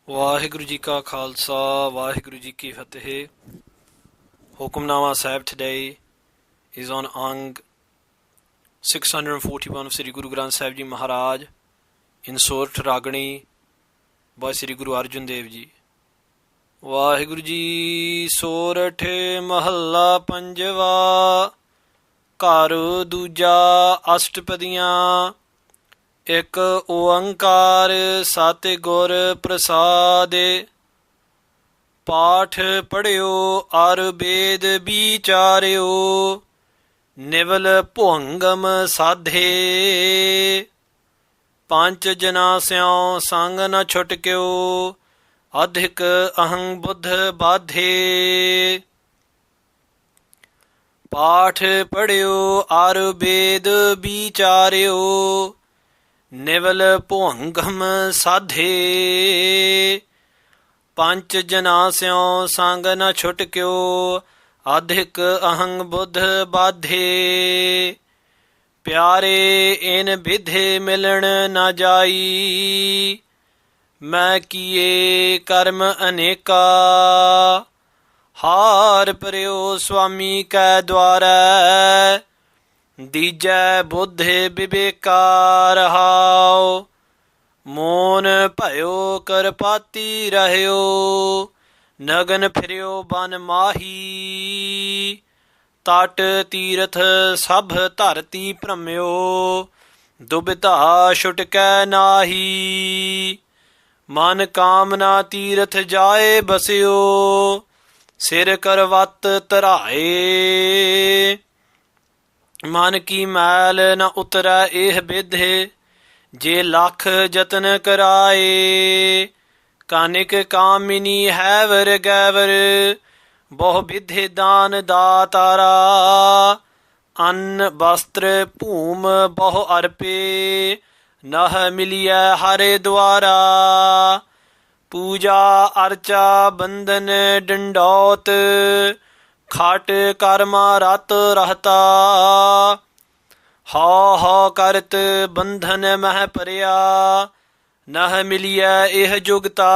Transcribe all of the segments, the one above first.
ਵਾਹਿਗੁਰੂ ਜੀ ਕਾ ਖਾਲਸਾ ਵਾਹਿਗੁਰੂ ਜੀ ਕੀ ਫਤਿਹ। ਹੁਕਮਨਾਮਾ ਸਾਹਿਬ today is on Ang 641 of Sri Guru Granth Sahib Ji Maharaj in Sorat'h Ragani by Sri Guru Arjan Dev Ji। Waheguru ji. ਸੋਰਠ ਮਹੱਲਾ ਪੰਜਵਾ ਘਰ ਦੂਜਾ ਅਸ਼ਟਪਦੀਆਂ। ਇੱਕ ਓੰਕਾਰ ਸਤਿ ਗੁਰ ਪ੍ਰਸਾਦਿ। ਪਾਠ ਪੜ੍ਹਿਓ ਅਰ ਵੇਦ ਵਿਚਾਰਿਓ ਨਿਵਲ ਭੁੰਗਮ ਸਾਧੇ। ਪੰਜ ਜਨਾ ਸਿਉ ਸੰਗ ਨ ਛੁਟਕਿਓ ਅਧਿਕ ਅਹੰ ਬੁੱਧ ਬਾਧੇ। ਪਾਠ ਪੜ੍ਹਿਓ ਅਰ ਵੇਦ ਵਿਚਾਰਿਓ ਨਿਵਲ ਭੁੰਗਮ ਸਾਧੇ। ਪੰਜ ਜਨਾ ਸਿਉ ਸੰਗ ਨ ਛੁਟਕਿਓ ਅਧਿਕ ਅਹੰ ਬੁੱਧ ਬਾਧੇ। ਪਿਆਰੇ ਇਨ ਵਿਧੇ ਮਿਲਣ ਨ ਜਾਈ ਮੈਂ ਕੀਏ ਕਰਮ ਅਨੇਕਾ। ਹਾਰ ਪਰਿਓ ਸੁਆਮੀ ਕੈ ਦੁਆਰੈ ਦੀਜੈ ਬੁੱਧੇ ਵਿਵੇਕਾ ਰਹਾਉ। ਮੋਨ ਭਇਓ ਕਰਪਾਤੀ ਰਹਿਓ ਨਗਨ ਫਿਰਿਓ ਬਨ ਮਾਹੀ। ਤਟ ਤੀਰਥ ਸਭ ਧਰਤੀ ਭ੍ਰਮਿਓ ਦੁਬਿਧਾ ਛੁਟਕੈ ਨਾਹੀ। ਮਨ ਕਾਮਨਾ ਤੀਰਥ ਜਾਏ ਬਸਿਓ ਸਿਰ ਕਰਵਤ ਧਰਾਏ। ਮਨ ਕੀ ਮੈਲ ਨ ਉਤਰੈ ਇਹ ਬਿਧੇ ਜੇ ਲੱਖ ਜਤਨ ਕਰਾਏ। ਕਾਨਿਕ ਕਾਮਿਨੀ ਹੈਵਰ ਗੈਵਰ ਬਹੁ ਬਿਧੇ ਦਾਨ ਦਾਤਾਰਾ। ਅੰਨ ਬਸਤਰ ਭੂਮ ਬਹੁ ਅਰਪੇ ਨਹ ਮਿਲਿਐ ਹਰੇ ਦੁਆਰਾ। ਪੂਜਾ ਅਰਚਾ ਬੰਦਨ ਡੰਡੌਤ ਖਾਟ ਕਰਮਾ ਰਤ ਰਹਤਾ। ਹਉ ਹਉ ਕਰਤ ਬੰਧਨ ਮਹਿ ਪਰਿਆ ਨਹ ਮਿਲਿਐ ਇਹ ਜੁਗਤਾ।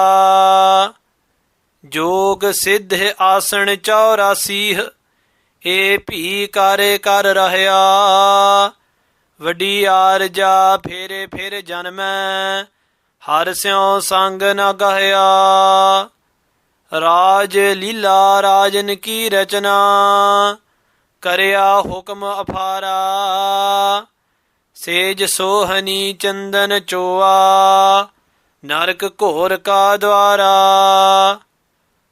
ਜੋਗ ਸਿੱਧ ਆਸਣ 84 ਏ ਭੀ ਕਾਰੇ ਕਰ ਰਹਿਆ। ਵੱਡੀ ਆਰਜਾ ਫੇਰੇ ਫਿਰ ਜਨਮੈ ਹਰ ਸਿਉ ਸੰਗ ਨ ਗਹਿਆ। ਰਾਜ ਲੀਲਾ ਰਾਜਨ ਕੀ ਰਚਨਾ ਕਰਿਆ ਹੁਕਮ ਅਫਾਰਾ। ਸੇਜ ਸੋਹਨੀ ਚੰਦਨ ਚੋਆ ਨਰਕ ਘੋਰ ਕਾ ਦੁਆਰਾ।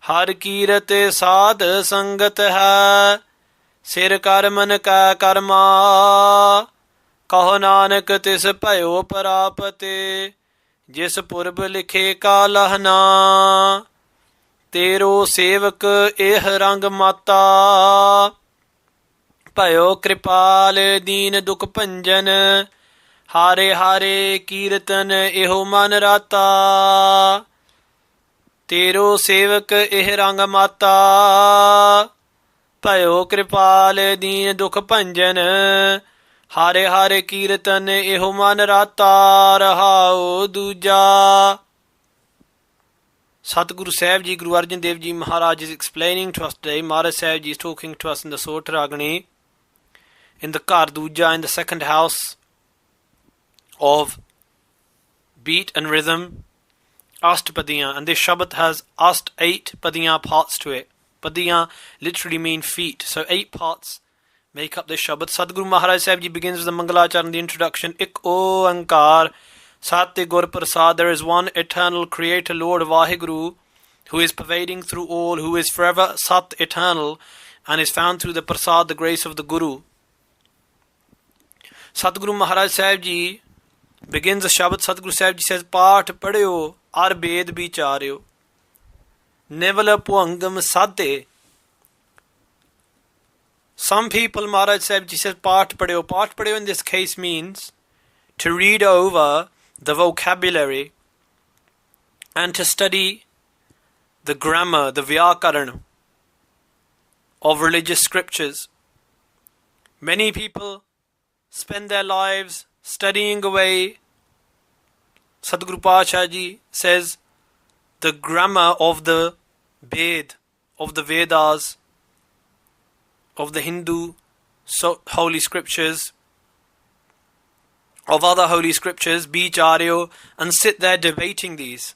ਹਰ ਕੀਰਤ ਸਾਧ ਸੰਗਤ ਹੈ ਸਿਰ ਕਰ ਮਨ ਕੈ ਕਰਮਾ। ਕਹੋ ਨਾਨਕ ਤਿਸ ਭਇਓ ਪ੍ਰਾਪਤ ਜਿਸ ਪੁਰਬ ਲਿਖੇ ਕਾ ਲਹਨਾ। ਤੇਰੋ ਸੇਵਕ ਇਹ ਰੰਗ ਮਾਤਾ ਭਇਓ ਕਿਰਪਾਲ ਦੀਨ ਦੁਖ ਭੰਜਨ। ਹਾਰੇ ਹਾਰੇ ਕੀਰਤਨ ਇਹੋ ਮਨ ਰਾਤਾ। ਤੇਰੋ ਸੇਵਕ ਇਹ ਰੰਗ ਮਾਤਾ ਭਇਓ ਕਿਰਪਾਲ ਦੀਨ ਦੁਖ ਭੰਜਨ। ਹਾਰੇ ਹਾਰੇ ਕੀਰਤਨ ਇਹੋ ਮਨ ਰਾਤਾ ਰਹਾਉ ਦੂਜਾ। Satguru Sahib Ji, Guru Arjan Dev Ji Maharaj is explaining to us today. Maharaj Sahib Ji is talking to us in the Sorat'h Ragani in the Ghar Duja, in the second house of beat and rhythm, Ashtapadees, and this Shabad has 8 Padiyan parts to it. Padiyan literally mean feet, so 8 parts make up this Shabad. Sadguru Maharaj Sahib Ji begins with the Mangalacharan, the introduction. Ik Oankar Satya Gur Prasad, there is one eternal creator Lord Vaheguru who is pervading through all, who is forever Sat eternal and is found through the Prasad, the grace of the Guru. Satguru Maharaj Sahib Ji begins the Shabad. Satguru Sahib Ji says, Path padyo ar ved bicharyo nivala puangam sadhe. Some people, Maharaj Sahib Ji says, Path padyo. Path padyo in this case means to read over the vocabulary and to study the grammar, the vyakaran of religious scriptures. Many people spend their lives studying away. Sadguru Pasha Ji says, the grammar of the Ved, of the Vedas, of the Hindu holy scriptures, of other holy scriptures, bicharyo, and sit there debating these.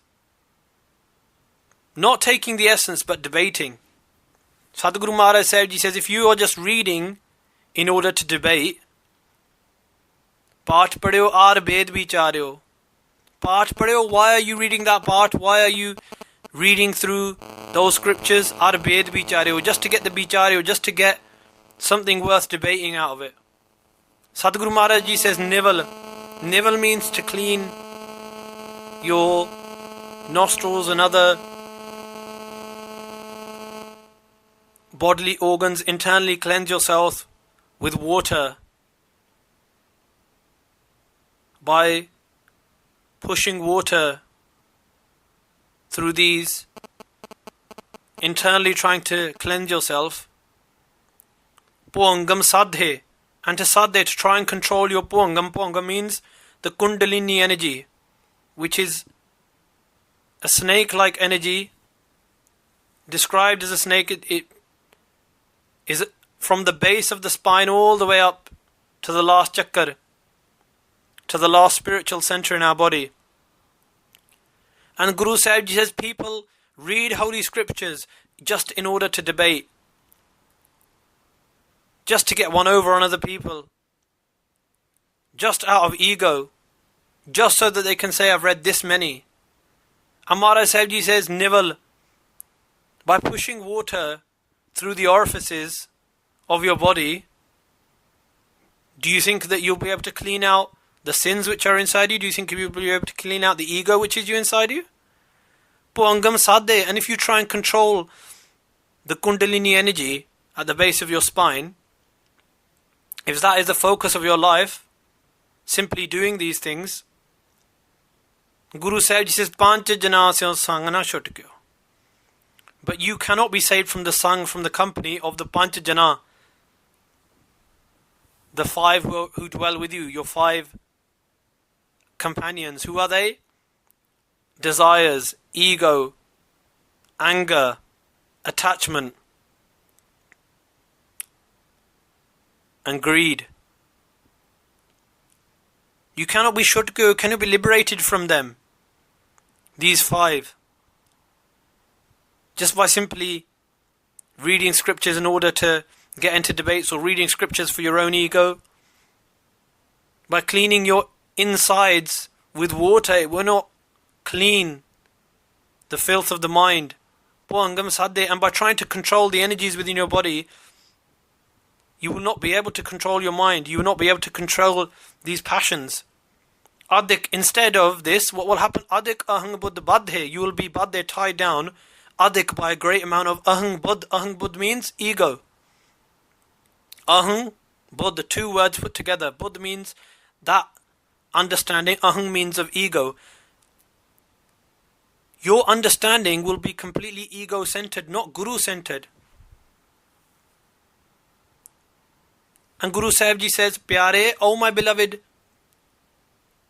Not taking the essence, but debating. Sadhguru Maharaj Sahib Ji says, if you are just reading in order to debate, Paath padyo aar Ved bicharyo. Paath padyo, why are you reading that part? Why are you reading through those scriptures? Aar Ved bicharyo, just to get the bicharyo, just to get something worth debating out of it. Sadhguru Maharaj Ji says, nivel. Nivel means to clean your nostrils and other bodily organs. Internally cleanse yourself with water by pushing water through these, internally trying to cleanse yourself. Puangam sadhe, and to sadhe, to try and control your puangam. Puangam means the kundalini energy, which is a snake-like energy, described as a snake. It is from the base of the spine all the way up to the last chakra, to the last spiritual center in our body. And Guru Sahib Ji says, people read holy scriptures just in order to debate, just to get one over on other people, just out of ego, just so that they can say, I've read this many. And Maharaj Sahib Ji says, nivel, by pushing water through the orifices of your body, do you think that you'll be able to clean out the sins which are inside you? Do you think you'll be able to clean out the ego which is inside you? Puangam sadhe, and if you try and control the kundalini energy at the base of your spine, if that is the focus of your life, simply doing these things, Guru Sahib Ji says, Pancha jana se sang na chotkyo. But you cannot be saved from the sang, from the company of the Pancha jana, the five who dwell with you, your five companions. Who are they? Desires, ego, anger, attachment, and greed. You cannot be shutku, cannot be liberated from them. These five. Just by simply reading scriptures in order to get into debates, or reading scriptures for your own ego. By cleaning your insides with water, it will not clean the filth of the mind. And by trying to control the energies within your body, you will not be able to control your mind. You will not be able to control these passions. Adik, instead of this, what will happen? Adik ahang buddh badhe. You will be badhe, tied down. Adik, by a great amount of ahang buddh. Ahang buddh means ego. Ahang buddh, the two words put together. Buddh means that understanding. Ahang means of ego. Your understanding will be completely ego-centered, not guru-centered. And Guru Sahib Ji says, Pyare, O my beloved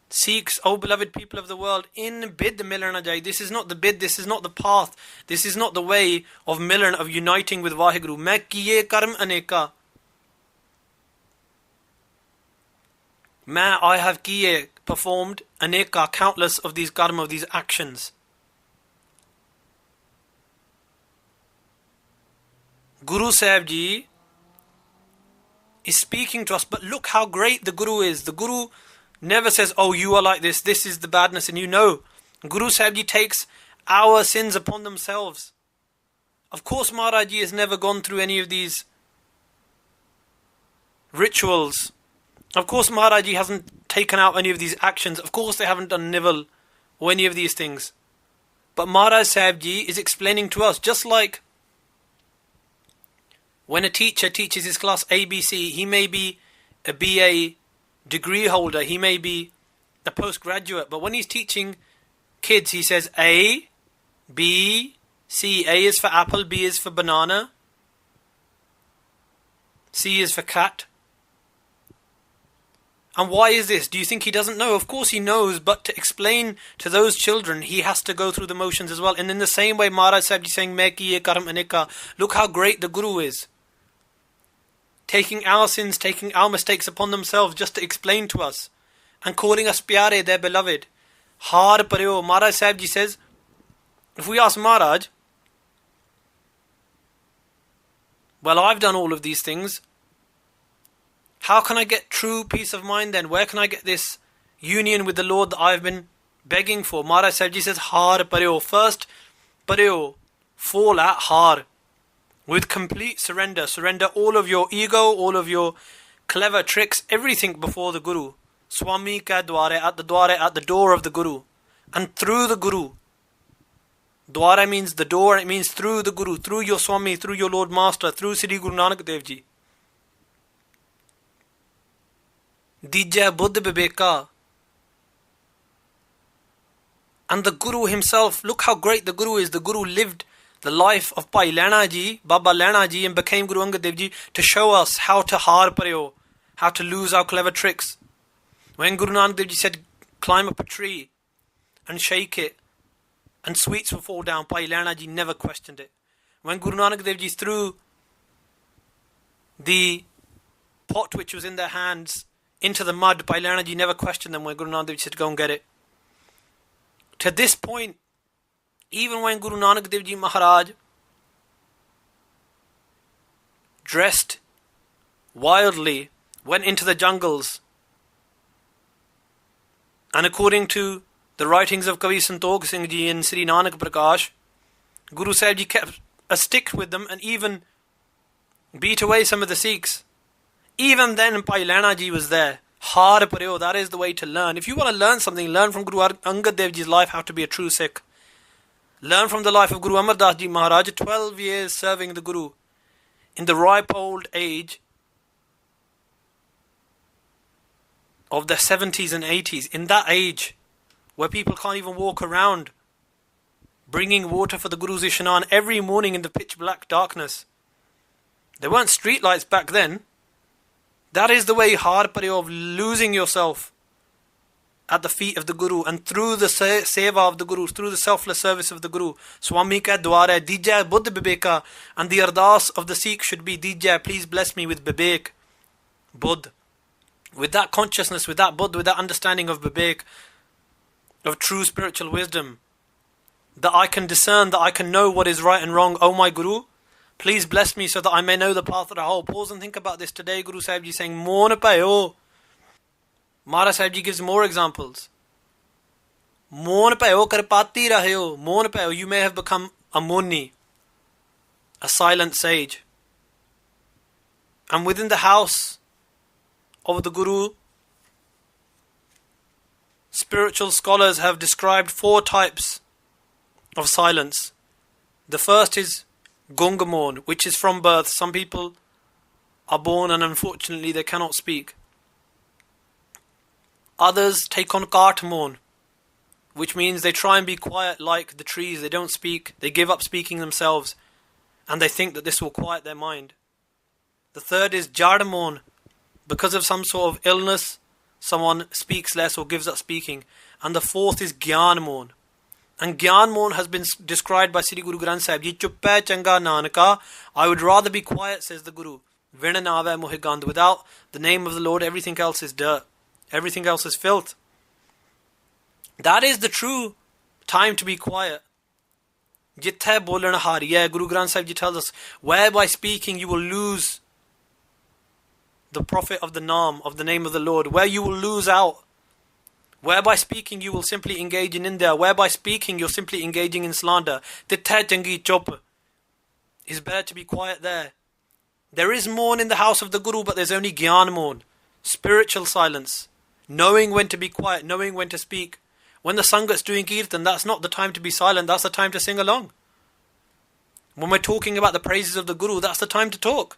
Sikhs, O beloved people of the world, in bid milan jai. This is not the bid, this is not the path, this is not the way of milan, of uniting with Vaheguru. Main kiye karm aneka. I have kiye, performed, aneka, countless of these karma, of these actions. Guru Sahib Ji is speaking to us, but look how great the Guru is. The Guru never says, oh, you are like this, this is the badness, and you know. Guru Sahib Ji takes our sins upon themselves. Of course, Maharaj Ji has never gone through any of these rituals. Of course, Maharaj Ji hasn't taken out any of these actions. Of course, they haven't done nivel or any of these things. But Maharaj Sahib Ji is explaining to us, just like when a teacher teaches his class ABC, he may be a BA degree holder, he may be a postgraduate, but when he's teaching kids, he says A, B, C. A is for apple, B is for banana, C is for cat. And why is this? Do you think he doesn't know? Of course he knows, but to explain to those children, he has to go through the motions as well. And in the same way, Maharaj Sahib Ji saying, Main kiye karam anika. Look how great the Guru is. Taking our sins, taking our mistakes upon themselves just to explain to us. And calling us pyare, their beloved. Har paryo. Maharaj Sahib Ji says, if we ask Maharaj, well, I've done all of these things. How can I get true peace of mind then? Where can I get this union with the Lord that I've been begging for? Maharaj Sahib Ji says, Har paryo. First, paryo. Fall at har. With complete surrender. Surrender all of your ego, all of your clever tricks, everything before the Guru. Swami ka dware, at the door of the Guru. And through the Guru. Dwara means the door, it means through the Guru, through your Swami, through your Lord Master, through Sri Guru Nanak Dev Ji. Dijja Buddha Bibeka. And the Guru himself, look how great the Guru is. The Guru lived the life of Bhai Lehna Ji, Baba Lehna Ji, and became Guru Angad Dev Ji to show us how to har paryo, how to lose our clever tricks. When Guru Nanak Dev Ji said, climb up a tree and shake it, and sweets will fall down, Bhai Lehna Ji never questioned it. When Guru Nanak Dev Ji threw the pot which was in their hands into the mud, Bhai Lehna Ji never questioned them when Guru Nanak Dev Ji said, go and get it. To this point, even when Guru Nanak Dev Ji Maharaj dressed wildly, went into the jungles, and according to the writings of Kavi Santokh Singh Ji and Sri Nanak Prakash, Guru Sahib Ji kept a stick with them and even beat away some of the Sikhs. Even then, Bhai Lehna Ji was there. Har paryo, that is the way to learn. If you want to learn something, learn from Guru Angad Dev Ji's life how to be a true Sikh. Learn from the life of Guru Amar Das Ji Maharaj, 12 years serving the Guru. In the ripe old age of their 70s and 80s, in that age, where people can't even walk around, bringing water for the Guru's Ishanan every morning in the pitch black darkness. There weren't street lights back then. That is the way har paryo, of losing yourself at the feet of the Guru, and through the seva of the Guru, through the selfless service of the Guru. Swami ka dwara, Dijja Buddha Bibeka, and the ardas of the Sikh should be, Dijja, please bless me with Bibek, Buddha. With that consciousness, with that Buddha, with that understanding of Bibek, of true spiritual wisdom, that I can discern, that I can know what is right and wrong. Oh my Guru, please bless me so that I may know the path of the whole. Pause and think about this today. Guru Sahib Ji saying, Mon payo. Maharaj Sahib Ji gives more examples. Mon payo karpati rahyo. Mon payo, you may have become a moni, a silent sage. And within the house of the Guru, spiritual scholars have described 4 types of silence. The first is Gungamon, which is from birth. Some people are born and unfortunately they cannot speak. Others take on Kartmon, which means they try and be quiet like the trees. They don't speak. They give up speaking themselves, and they think that this will quiet their mind. The third is Jardamon. Because of some sort of illness, someone speaks less or gives up speaking. And the fourth is Gyanmon. And Gyanmon has been described by Sri Guru Granth Sahib Ji. Chuppe changa nanaka. I would rather be quiet, says the Guru. Vinanave mohigand. Without the name of the Lord, everything else is dirt. Everything else is filth. That is the true time to be quiet. Jithe bolan hariya. Guru Granth Sahib Ji tells us, whereby speaking you will lose the profit of the naam, of the name of the Lord. Where you will lose out. Whereby speaking you will simply engage in India. Whereby speaking you're simply engaging in slander. Tithe changi chop. It's better to be quiet there. There is mourn in the house of the Guru, but there's only Gyan mourn. Spiritual silence. Knowing when to be quiet, knowing when to speak. When the Sangat's doing Kirtan, that's not the time to be silent, that's the time to sing along. When we're talking about the praises of the Guru, that's the time to talk.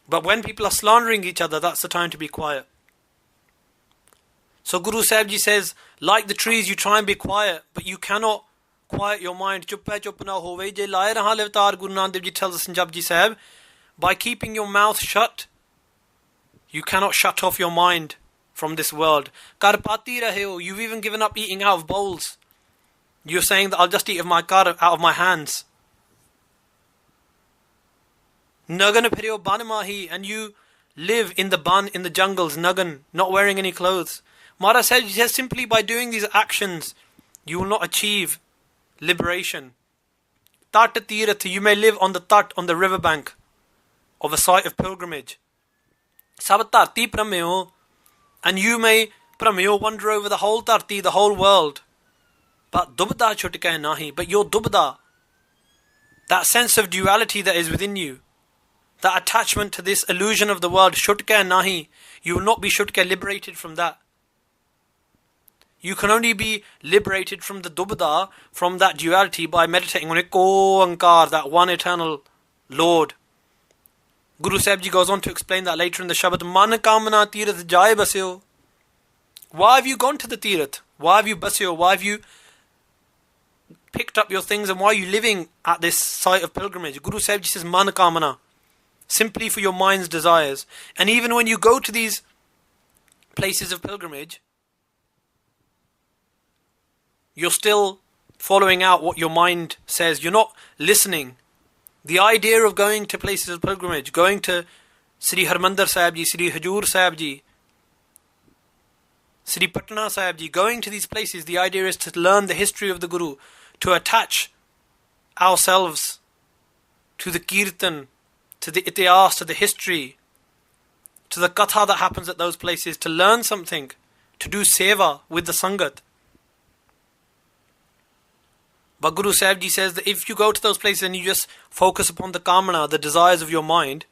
But when people are slandering each other, that's the time to be quiet. So Guru Sahib Ji says, like the trees, you try and be quiet, but you cannot quiet your mind. Chup na hove je laye raha levtar. Guru Nanak Dev Ji tells us in Japji Sahib, by keeping your mouth shut, You cannot shut off your mind from this world. Kar pati rahe ho. You've even given up eating out of bowls. You're saying that I'll just eat of my kar, out of my hands. Nagan phiryo ban mahi, and you live in the ban, in the jungles, nagan, not wearing any clothes. Maharaj says simply by doing these actions, you will not achieve liberation. Tat tirath, you may live on the tat, on the riverbank of a site of pilgrimage. Sab dharti pramyo, and you may pramyo, wander over the whole dharti, the whole world. But dubda chutke nahi, but your dubda, that sense of duality that is within you, that attachment to this illusion of the world, shutke nahi, you will not be shutke, liberated from that. You can only be liberated from the dubda, from that duality, by meditating on Eko Ankar, that one eternal Lord. Guru Sahib Ji goes on to explain that later in the Shabad. Man kamana tirath jai basyo. Why have you gone to the tirath? Why have you basyo? Why have you picked up your things, and why are you living at this site of pilgrimage? Guru Sahib Ji says man kamana, simply for your mind's desires. And even when you go to these places of pilgrimage, you're still following out what your mind says. You're not listening. The idea of going to places of pilgrimage, going to Sri Harmandir Sahib Ji, Sri Hajur Sahib Ji, Sri Patna Sahib Ji, going to these places, the idea is to learn the history of the Guru, to attach ourselves to the Kirtan, to the Itihas, to the history, to the Katha that happens at those places, to learn something, to do seva with the Sangat. But Guru Sahib Ji says that if you go to those places and you just focus upon the kamana, the desires of your mind,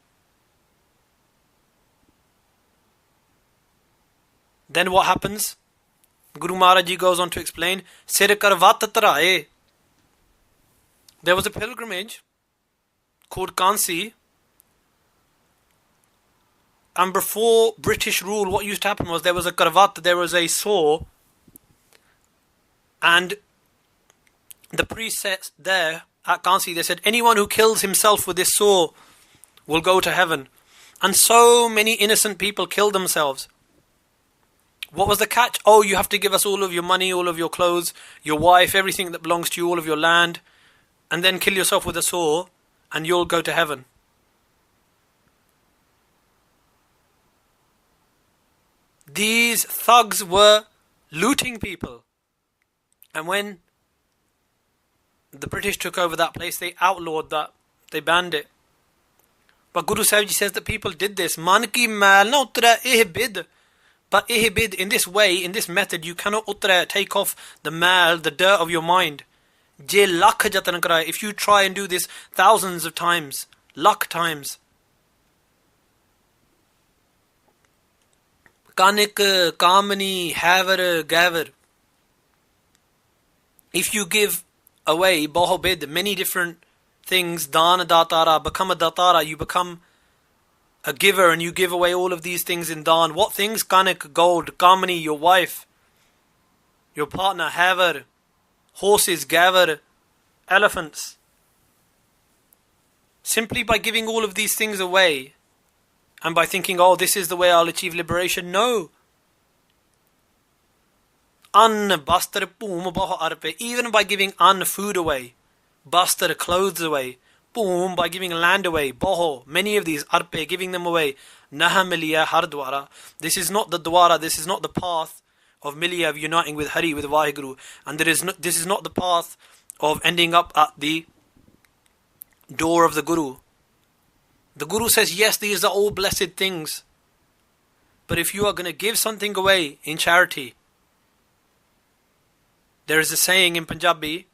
then what happens? Guru Maharaj Ji goes on to explain, Sir karvat taraye. There was a pilgrimage called Kansi, and before British rule, what used to happen was there was a karvat, there was a saw, and the priests there at Kansi, they said, anyone who kills himself with this saw will go to heaven. And so many innocent people killed themselves. What was the catch? Oh, you have to give us all of your money, all of your clothes, your wife, everything that belongs to you, all of your land, and then kill yourself with a saw, and you'll go to heaven. These thugs were looting people. And when the British took over that place, they outlawed that. They banned it. But Guru Sahib Ji says that people did this. Man ki mail na utra ihbid. But ihbid, in this way, in this method, you cannot utra, take off the mal, the dirt of your mind. Je lakh jatan karaye. If you try and do this thousands of times, lakh times. Kanik, kamani, haver, gaver. If you give away, bahobid, many different things, dana datara, become a datara, you become a giver and you give away all of these things in dan. What things? Kanik, gold, kamani, your wife, your partner, haver, horses, gaver, elephants. Simply by giving all of these things away and by thinking, oh, this is the way I'll achieve liberation. No. An, bastar, poom, baho arpe. Even by giving an, food away, bastar, clothes away, poom, by giving land away, baho, many of these, arpe, giving them away, naha miliya har dwara. This is not the dwara, this is not the path of miliya, of uniting with Hari, with Vaheguru. And this is not the path of ending up at the door of the Guru. The Guru says, yes, these are all blessed things. But if you are going to give something away in charity, there is a saying in Punjabi,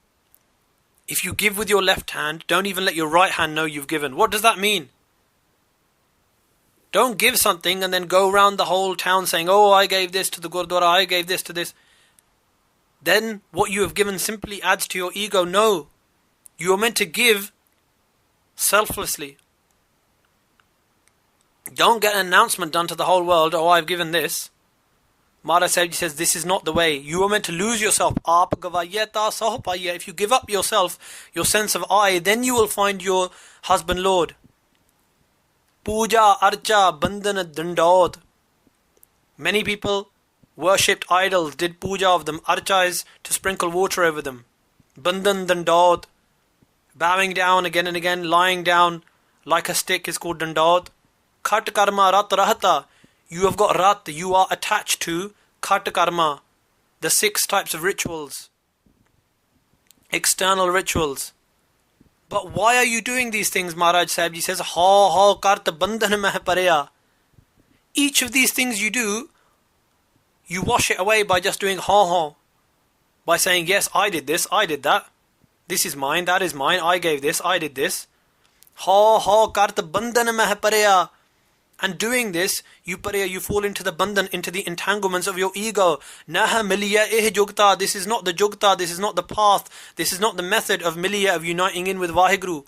if you give with your left hand, don't even let your right hand know you've given. What does that mean? Don't give something and then go around the whole town saying, oh, I gave this to the Gurdwara, I gave this to this. Then what you have given simply adds to your ego. No. You are meant to give selflessly. Don't get an announcement done to the whole world, oh, I've given this. Maharaj Sahib says this is not the way. You are meant to lose yourself. If you give up yourself, your sense of I, then you will find your husband Lord. Puja, archa, bandhan, dandot. Many people worshipped idols, did puja of them. Archa is to sprinkle water over them. Bandhan, dandot. Bowing down again and again, lying down like a stick is called dandot. Khat karma rat rahata. You have got rat, you are attached to khat karma. The 6 types of rituals. External rituals. But why are you doing these things, Maharaj Sahib Ji says, ha ha kart bandhan meh pareya. Each of these things you do, you wash it away by just doing ha ha. By saying, yes, I did this, I did that. This is mine, that is mine, I gave this, I did this. Ha ha kart bandhan meh pareya. And doing this, you fall into the bandhan, into the entanglements of your ego. Naha miliya eh jugta. This is not the jugta, this is not the path, this is not the method of miliya, of uniting in with Vaheguru.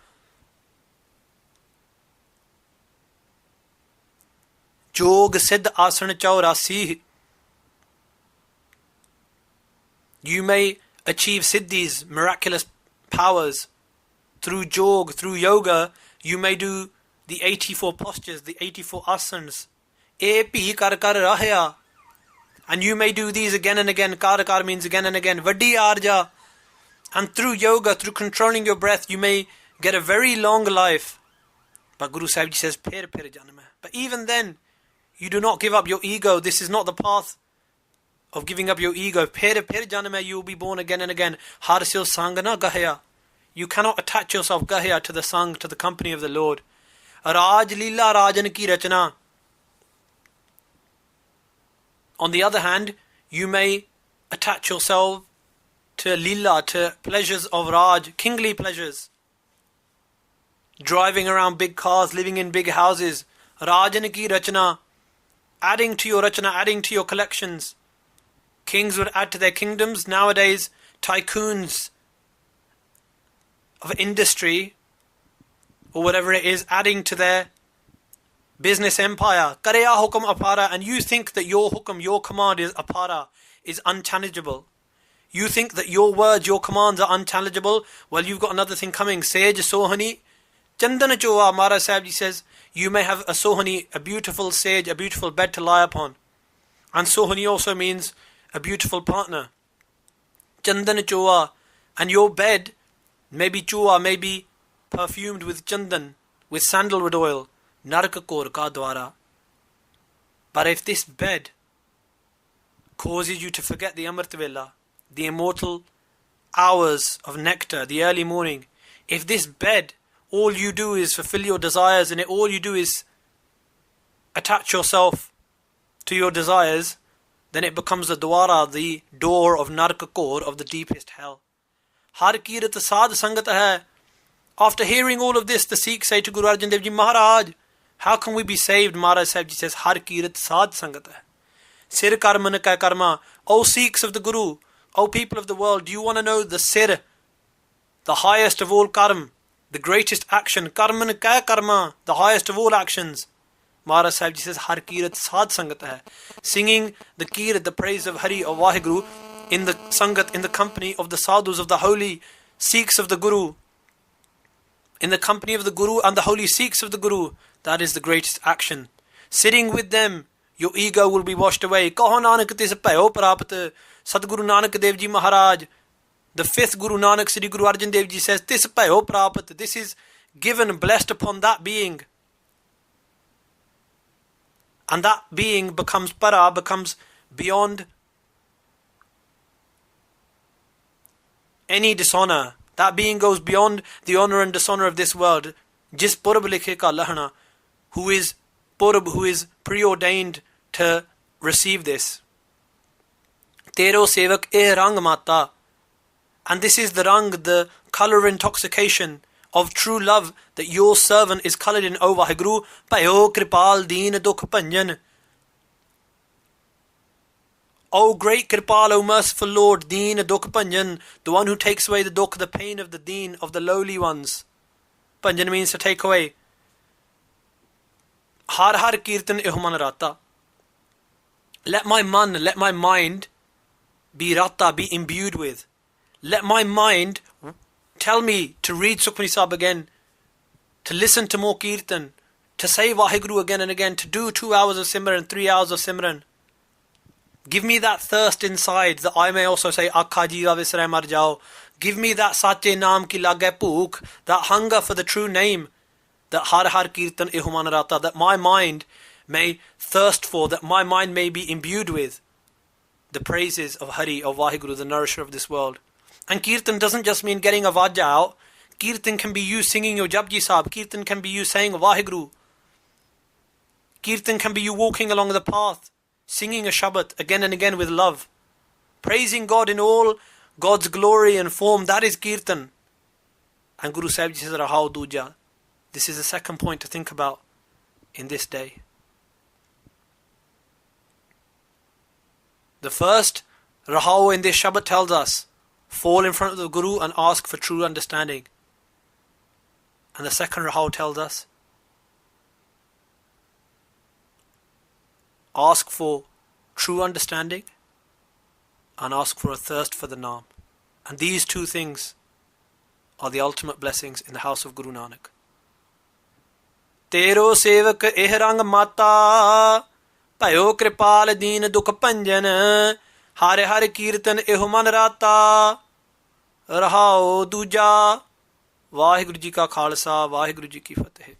Jog siddh asan chaurasi. You may achieve siddhis, miraculous powers. Through jog, through yoga, you may do the 84 postures, the 84 asanas. E pi kar kar rahya. And you may do these again and again. Kar means again and again. Vadi arja. And through yoga, through controlling your breath, you may get a very long life. But Guru Sahib Ji says, Phir janam hai. But even then, you do not give up your ego. This is not the path of giving up your ego. Phir janam hai, you will be born again and again. Har sil sang na gahya. You cannot attach yourself gahya to the sang, to the company of the Lord. Raj Leela Rajan ki rachana. On the other hand, you may attach yourself to Leela, to pleasures of Raj, kingly pleasures. Driving around big cars, living in big houses. Rajan ki rachana. Adding to your rachana, adding to your collections. Kings would add to their kingdoms. Nowadays, tycoons of industry, or whatever it is, adding to their business empire. Kareya hukam apara. And you think that your hukam, your command is apara, is unchallengeable. You think that your words, your commands are unchallengeable. Well, you've got another thing coming. Sej sohani. Chandana choa. Maharaj Sahib Ji says, you may have a sohani, a beautiful sage, a beautiful bed to lie upon. And sohani also means a beautiful partner. Chandana choa. And your bed may be choa, may be perfumed with chandan, with sandalwood oil, narkakor ka dwara. But if this bed causes you to forget the Amrit Vela, the immortal hours of nectar, the early morning, if this bed, all you do is fulfill your desires, and all you do is attach yourself to your desires, then it becomes the dwara, the door of narkakor, of the deepest hell. Har kirat Saadh Sangat hai. After hearing all of this, the Sikhs say to Guru Arjan Dev Ji, Maharaj, how can we be saved? Maharaj Sahib Ji says, Har kirat Saadh Sangat hai. Sir karma ka karma. O Sikhs of the Guru, O people of the world, do you want to know the sir, the highest of all karma, the greatest action? Karma ka karma, the highest of all actions. Maharaj Sahib Ji says, Har kirat Saadh Sangat hai. Singing the kirat, the praise of Hari, of Vaheguru, in the Sangat, in the company of the sadhus, of the holy Sikhs of the Guru, in the company of the Guru and the holy Sikhs of the Guru, that is the greatest action. Sitting with them, your ego will be washed away. Kaho Nanak tis payo prapt. Sadguru Nanak Dev Ji Maharaj, the 5th Guru Nanak Sri Guru Arjan Dev Ji says, tis payo prapt. This is given, blessed upon that being. And that being becomes para, becomes beyond any dishonor. That being goes beyond the honor and dishonor of this world. Jis purab likhe ka lahna, who is purab, who is preordained to receive this. Tero sevak eh rang mata. And this is the rang, the color of intoxication, of true love, that your servant is colored in. O Vaheguru, payo kripal deen dukh panjan. O great Kripal, O merciful Lord, Deen Dukh Panjan, the one who takes away the dukh, the pain of the deen, of the lowly ones. Panjan means to take away. Har har kirtan ihman rata. Let my mind be rata, be imbued with. Let my mind tell me to read Sukhmani Sahib again, to listen to more kirtan, to say Vaheguru again and again, to do 2 hours of Simran, 3 hours of Simran. Give me that thirst inside that I may also say, Akha jiva visray mar jao. Give me that Sache Naam ki lage bhook, that hunger for the true name, that Har Har Kirtan ihuman rata, that my mind may thirst for, that my mind may be imbued with the praises of Hari, of Vaheguru, the nourisher of this world. And Kirtan doesn't just mean getting a vajja out. Kirtan can be you singing your Japji Sahib. Kirtan can be you saying Vaheguru. Kirtan can be you walking along the path, singing a Shabad again and again with love, praising God in all God's glory and form. That is Kirtan. And Guru Sahib says, Rahao Duja. This is the second point to think about in this day. The first, Rahao in this Shabad tells us, fall in front of the Guru and ask for true understanding. And the second Rahao tells us, ask for true understanding and ask for a thirst for the Naam. And these two things are the ultimate blessings in the house of Guru Nanak. Tero sevak eh rang mata, payo kripal deen dukh panjan, hare hare kirtan eho man rata, rahao duja. Vaheguru ji ka khalsa, Vaheguru ji ki fateh.